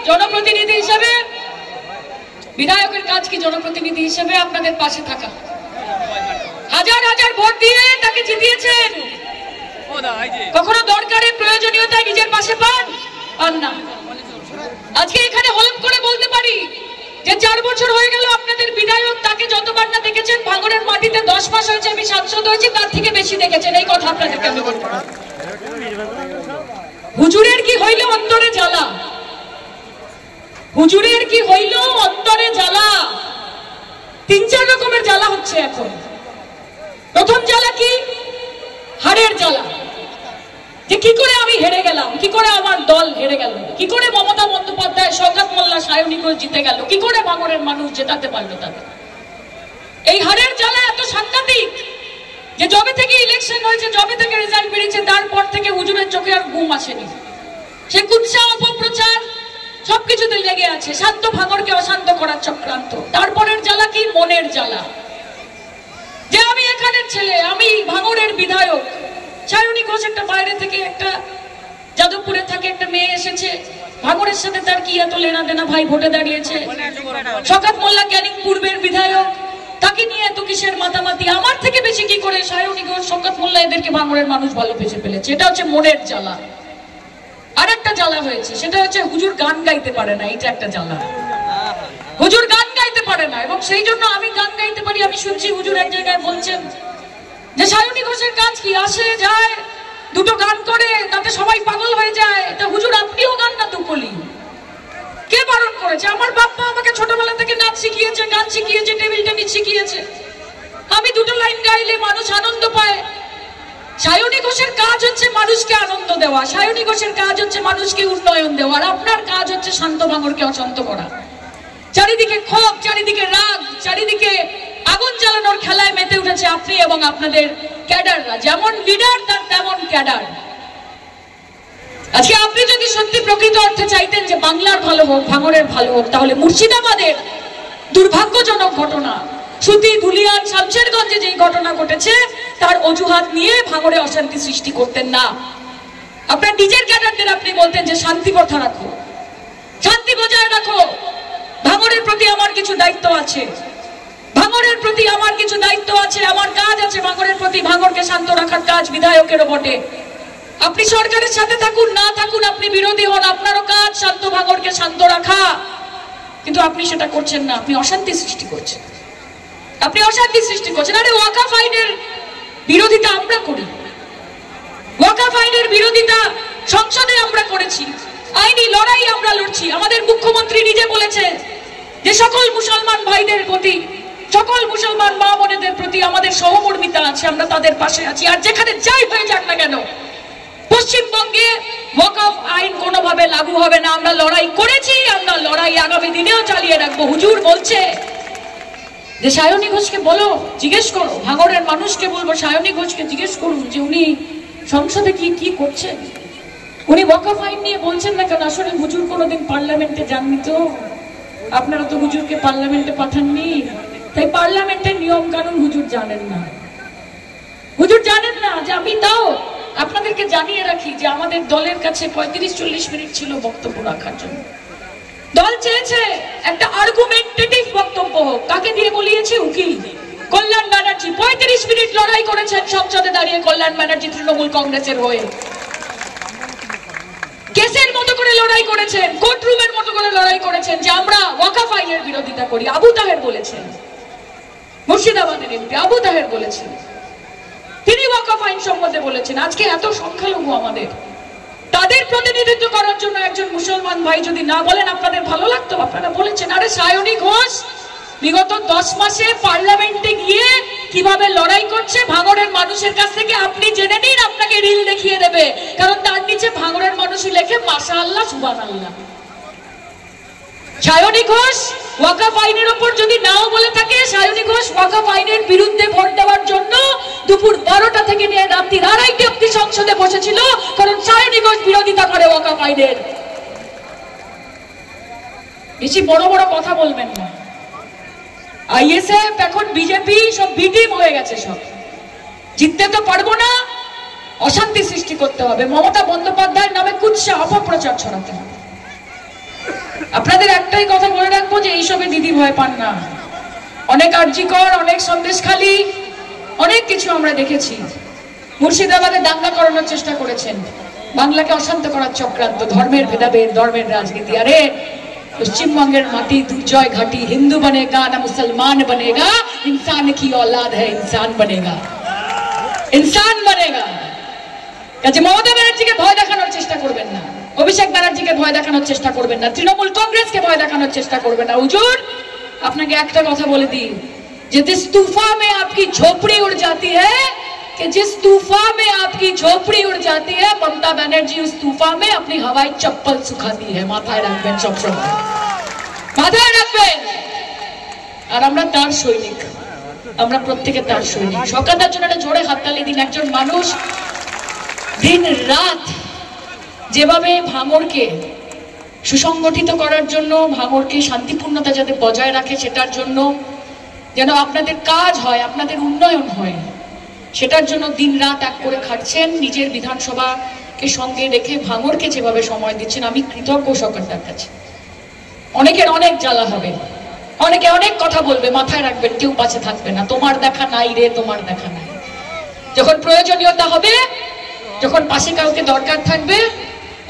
জনপ্রতিনিধি হিসেবে, বিধায়কের কাজ কি জনপ্রতিনিধি হিসেবে আপনাদের পাশে থাকা। হাজার হাজার ভোট দিয়ে তাকে জিতিয়েছেন, কখনো দরকারে প্রয়োজনীয়তায় নিজের পাশে পান না। আজকে এখানে হলফ করে বলতে পারি যে 4 বছর হয়ে গেল আপনাদের বিধায়ক, তাকে যতবার না দেখেছেন ভাঙড়ের মাটিতে 10 মাস হয়েছে আমি সাংসদ হয়েছি, তার থেকে বেশি দেখেছেন। এই কথা আপনাদেরকে আমি বলতে পারি। হুজুরের কি হইল অন্তরে জ্বালা, হুজুরের কি হইল অন্তরে জ্বালা। 3-4 রকমের জ্বালা হচ্ছে এখন। প্রথম জ্বালা কি? হারের জ্বালা, যে কি করে আমি হেরে গেলাম, কি করে আমার দল হেরে গেল, কি করে মমতা বন্দ্যোপাধ্যায়, শওকত মোল্লা, সায়নী ঘোষ জিতে গেল, কি করে ভাঙড়ের মানুষ জেতাতে পারলো তাদের। এই হারের জ্বালা এত সাংঘাতিক যে যবে থেকে ইলেকশন হয়েছে, যবে থেকে রেজাল্ট বেরিয়েছে, তারপর থেকে হুজুরের চোখে আর ঘুম আসেনি। সে কুৎসা, অপপ্রচার সবকিছুতে লেগে আছে, শান্ত ভাঙড়কে অশান্ত করার চক্রান্ত। তারপরের জ্বালা কি? মনের জ্বালা, যে আমি এখানের ছেলে, আমি ভাঙড়ের বিধায়ক। সায়নী ঘোষ একটা বাইরে থেকে, একটা যাদবপুরে থাকে একটা মেয়ে এসেছে, ভাঙড়ের সাথে তার কি এত লেনা দেনা ভাই, ভোটে দাঁড়িয়েছে। শওকত মোল্লা ক্যানিং পূর্বের বিধায়ক, তাকে নিয়ে এত কিসের মাতামাতি। আমার থেকে বেশি কি করে সায়নী ঘোষ, শওকত মোল্লা এদেরকে ভাঙড়ের মানুষ ভালো পেছে ফেলেছে। এটা হচ্ছে মনের জ্বালা। আর একটা জ্বালা হয়েছে, সেটা হচ্ছে হুজুর গান গাইতে পারে না। এটা একটা জ্বালা, হুজুর গান গাইতে পারে না, এবং সেই জন্য আমি গান গাইতে পারি। আমি শুনছি হুজুর এক জায়গায় বলছেন যে সায়নী ঘোষের কাজ কি, আসে যায়, দুটো গান করে, তাতে সবাই পাগল হয়ে যায়। তা হুজুর আপনিও গান না তো কলি, কে বারণ করেছে? আমার বাপ্পা আমাকে ছোটবেলা থেকে নাচ শিখিয়েছে, গান শিখিয়েছে, টেবিল টেনিস শিখিয়েছে। আমি দুটো লাইন গাইলে মানুষ আনন্দ পায়। সায়নী ঘোষের কাজ হচ্ছে মানুষকে আনন্দ দেওয়া, সায়নী ঘোষের কাজ হচ্ছে মানুষকে উন্নয়ন দেওয়া, আর আপনার কাজ হচ্ছে শান্ত ভাঙড়কে অশান্ত করা। চারিদিকে ক্ষোভ, চারিদিকে রাগ, চারিদিকে আগুন জ্বালানোর খেলায় মেতে উঠেছে আপনি এবং আপনাদের ক্যাডাররা। যেমন লিডার তার তেমন ক্যাডার। আজকে আপনি যদি সত্যি প্রকৃত অর্থে চাইতেন যে বাংলার ভালো হোক, ভাঙড়ের ভালো হোক, তাহলে মুর্শিদাবাদের দুর্ভাগ্যজনক ঘটনা, সুতি, ধুলিয়ান, শামশেরগঞ্জে যেই ঘটনা ঘটেছে, তার অজুহাত নিয়ে ভাঙড়ে অশান্তি সৃষ্টি করতেন না। আপনার নিজের ক্যাডারদের আপনি বলতেন যে শান্তি প্রথা রাখো, শান্তি বজায় রাখো, ভাঙড়ের প্রতি আমার কিছু দায়িত্ব আছে, ভাঙড়ের প্রতি আমার কিছু দায়িত্ব আছে, আমার কাজ আছে ভাঙড়ের প্রতি, ভাঙড়কে শান্ত রাখার কাজ বিধায়কেরও বটে। আপনি সরকারের সাথে থাকুন না থাকুন, আপনি বিরোধী হন, আপনারও কাজ শান্ত ভাঙড়কে শান্ত রাখা। কিন্তু আপনি সেটা করছেন না, আপনি অশান্তি সৃষ্টি করছেন, আপনি অশান্তি সৃষ্টি করছেন। আরে ওয়াকাফ আইনের বিরোধিতা আমরা করি, ওয়াকাফ আইনের বিরোধিতা সংসদে আমরা করেছি, আইনি লড়াই আমরা লড়ছি। আমাদের মুখ্যমন্ত্রী নিজে বলেছে যে সকল মুসলমান ভাইদের প্রতি, সকল মুসলমান মা বোনেদের প্রতি আমাদের সহমর্মিতা আছে, আমরা তাদের পাশে আছি। আর যেখানে যাই হয়ে যাক না কেন, পশ্চিমবঙ্গে ওয়াকফ আইন কোনোভাবে লাগু হবে না। আমরা লড়াই করেছি, আমরা লড়াই আগামী দিনেও চালিয়ে রাখবো। হুজুর বলছে যে সায়নী ঘোষকে বলো, জিজ্ঞেস করো, ভাঙড়ের মানুষকে বলবো সায়নী ঘোষকে জিজ্ঞেস করুন যে উনি সংসদে কি করছেন, উনি ওয়াকফ আইন নিয়ে বলছেন না কেন। আসলে হুজুর কোনোদিন পার্লামেন্টে যাননি, তো আপনারা তো হুজুরকে পার্লামেন্টে পাঠাননি, তাই পার্লামেন্টের নিয়ম কানুন হুজুর জানেন না। হুজুর জানেন না যে আমি তাও আপনাদেরকে জানিয়ে রাখি যে আমাদের দলের কাছে 35-40 মিনিট ছিল বক্তব্য রাখার জন্য। দল চেয়েছে একটা আর্গুমেন্টেটিভ বক্তব্য হোক। কাকে দিয়ে বলিয়েছে? উকিল কল্যাণ ব্যানার্জি। 35 মিনিট লড়াই করেছেন সংসদে দাঁড়িয়ে কল্যাণ ব্যানার্জি তৃণমূল কংগ্রেসের হয়ে। কেসের মতো করে লড়াই করেছেন, কোর্টরুমের মতো করে লড়াই করেছেন যে আমরা ওয়াকফ আইনের বিরোধিতা করি। আবু তাহের বলেছেন, মুর্শিদাবাদের এমপি আবু তাহের বলেছেন, তিনি ওয়াকফ আইন সম্বন্ধে বলেছেন। আজকে এত সংখ্যালঘু আমাদের, তাদের প্রতিনিধিত্ব করার জন্য একজন মুসলমান ভাই যদি না বলেন আপনাদের ভালো লাগতো? আপনারা বলেছেন। আরে সায়নী ঘোষ বিগত 10 মাসে পার্লামেন্টে গিয়ে কিভাবে লড়াই করছে ভাঙড়ের মানুষের কাছ থেকে আপনি জেনে নিন, আপনাকে রিল দেখিয়ে দেবে। কারণ তার নিচে ভাঙড়ের মানুষই লেখে মাশাআল্লাহ সুবহানাল্লাহ। সায়নী ঘোষ ওয়াকফ আইনের উপর যদি নাও বলে থাকে, সায়নী ঘোষ ওয়াকফ আইনের বিরুদ্ধে ভোট দেওয়ার জন্য দুপুর 12টা থেকে নিয়ে রাত্রি 2:30 অবধি সংসদে বসেছিল, কারণ সায়নী ঘোষ বিরোধিতা করে ওয়াকফ আইনের। বেশি বড় বড় কথা বলবেন না। আইএসএফ এখন বিজেপি সব বিটিম হয়ে গেছে, সব জিততে তো পারবো না, অশান্তি সৃষ্টি করতে হবে, মমতা বন্দ্যোপাধ্যায়ের নামে কুৎসা অপপ্রচার ছড়াতে হবে। আপনাদের একটাই কথা বলে রাখবো যে এইসবে দিদি ভয় পান না। অনেক আরজিকর, অনেক সন্দেশখালী, অনেক কিছু আমরা দেখেছি। মুর্শিদাবাদে দাঙ্গা করানোর চেষ্টা করেছেন, বাংলাকে অশান্ত করার চক্রান্ত, ধর্মের ভেদাভেদ, ধর্মের রাজনীতি। আরে পশ্চিমবঙ্গের মাটি দুর্জয় ঘাটি, হিন্দু বনেগা না মুসলমান বনেগা, इंसान की औलाद है इंसान बनेगा, इंसान बनेगा। কাজে মমতা ব্যানার্জিকে ভয় দেখানোর চেষ্টা করবেন না, অভিষেক ব্যানার্জিকে ভয় দেখানোর চেষ্টা করবেন না, তৃণমূল কংগ্রেসকে ভয় দেখানোর চেষ্টা করবেন না। হুজুর আপনাকে একটা কথা বলে দিই যে जिस तूफान में आपकी झोपड़ी उड़ जाती है, कि जिस तूफान में आपकी झोपड़ी उड़ जाती है, ममता बनर्जी उस तूफान में अपनी हवाई चप्पल सुखाती है। माথায় রাখবেন, সব সময় মাথায় রাখবেন। আর আমরা তার সৈনিক, আমরা প্রত্যেকে তার সৈনিক। সরকারের জন্য একটা জোরে হাততালি দিন। একজন মানুষ দিন রাত যেভাবে ভাঙড়কে সুসংগঠিত করার জন্য, ভাঙড়কে শান্তিপূর্ণতা যাতে বজায় রাখে, সেটার জন্য যেন আপনাদের কাজ হয়, আপনাদের উন্নয়ন হয়, সেটার জন্য দিন রাত এক করে খাটছেন। নিজের বিধানসভাকে সঙ্গে রেখে ভাঙড়কে যেভাবে সময় দিচ্ছেন, আমি কৃতজ্ঞ সরকারটার কাছে। অনেকের অনেক জ্বালা হবে, অনেকে অনেক কথা বলবে, মাথায় রাখবেন কেউ পাশে থাকবে না। তোমার দেখা নাই রে, তোমার দেখা নাই। যখন প্রয়োজনীয়তা হবে, যখন পাশে কাউকে দরকার থাকবে,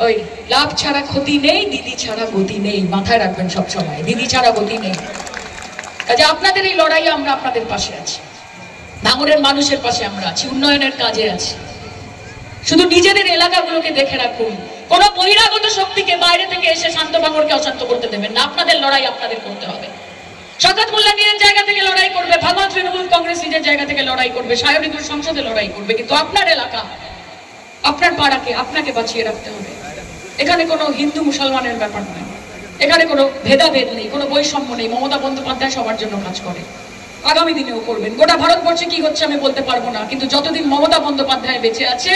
ওই লাভ ছাড়া ক্ষতি নেই, দিদি ছাড়া গতি নেই। মাথায় রাখবেন সব সময়, দিদি ছাড়া গতি নেই। কাজে আপনাদের এই লড়াইয়ে আমরা আপনাদের পাশে আছি, ভাঙড়ের মানুষের পাশে আমরা আছি, উন্নয়নের কাজে আছি। শুধু নিজেদের এলাকাগুলোকে দেখে রাখুন, কোন বহিরাগত শক্তিকে বাইরে থেকে এসে শান্ত ভাঙড়কে অশান্ত করতে দেবেন না। আপনাদের লড়াই আপনাদের করতে হবে। শওকত মোল্লা নিজের জায়গা থেকে লড়াই করবে, ভাঙড় তৃণমূল কংগ্রেস নিজের জায়গা থেকে লড়াই করবে, সায়রীপুর সংসদে লড়াই করবে, কিন্তু আপনার এলাকা, আপনার পাড়াকে আপনাকে বাঁচিয়ে রাখতে হবে। এখানে কোনো হিন্দু মুসলমানের ব্যাপার নয়, এখানে কোনো ভেদাভেদ নেই, কোনো বৈষম্য নেই। মমতা বন্দ্যোপাধ্যায় সবার জন্য কাজ করে, আগামী দিনেও করবেন। গোটা ভারতবর্ষে কি হচ্ছে আমি বলতে পারবো না, কিন্তু যতদিন মমতা বন্দ্যোপাধ্যায় বেঁচে আছে,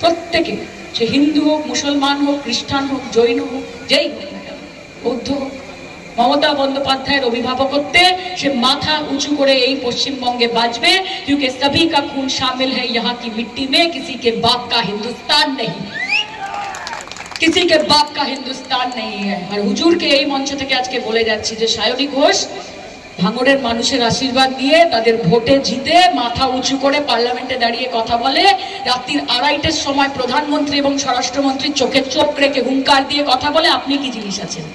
প্রত্যেকে, সে হিন্দু হোক, মুসলমান হোক, খ্রিস্টান হোক, জৈন হোক, যেই হোক না কেন, বৌদ্ধ হোক, মমতা বন্দ্যোপাধ্যায়ের অভিভাবকত্বে সে মাথা উঁচু করে এই পশ্চিমবঙ্গে বাঁচবে। क्योंकि सभी का खून शामिल है यहाँ की मिट्टी में, किसी के बाप का हिंदुस्तान नहीं, किसी के बाप का हिंदुस्तान नहीं है। আর হুজুরকে এই মঞ্চ থেকে আজকে বলে যাচ্ছি যে সায়নী ঘোষ ভাঙড়ের মানুষের আশীর্বাদ নিয়ে, তাদের ভোটে জিতে, মাথা উঁচু করে পার্লামেন্টে দাঁড়িয়ে কথা বলে, রাত্রির 2:30টার সময় প্রধানমন্ত্রী এবং স্বরাষ্ট্রমন্ত্রী চোখে চোখ রেখে হুঙ্কার দিয়ে কথা বলে। আপনি কি জিনিস আছেন?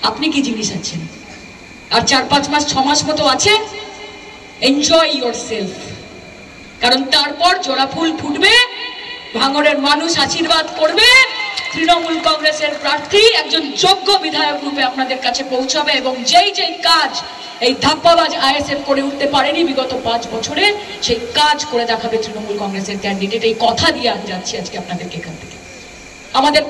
আপনি কি জিনিস আছেন? আর 4-5 মাস 6 মাস মতো আছে, এনজয় ইয়োর সেলফ। কারণ তারপর জোড়া ফুল ফুটবে, ভাঙড়ের মানুষ আশীর্বাদ করবে, তৃণমূল কংগ্রেসের প্রার্থী একজন যোগ্য বিধায়ক রূপে আপনাদের কাছে পৌঁছাবে, এবং যেই যেই কাজ এই ধাপ্পাবাজ আইএসএফ করে উঠতে পারেনি বিগত 5 বছরে, সেই কাজ করে দেখাবে তৃণমূল কংগ্রেসের ক্যান্ডিডেট। এই কথা দিয়ে আমি যাচ্ছি আজকে আপনাদেরকে এখান থেকে। আমাদের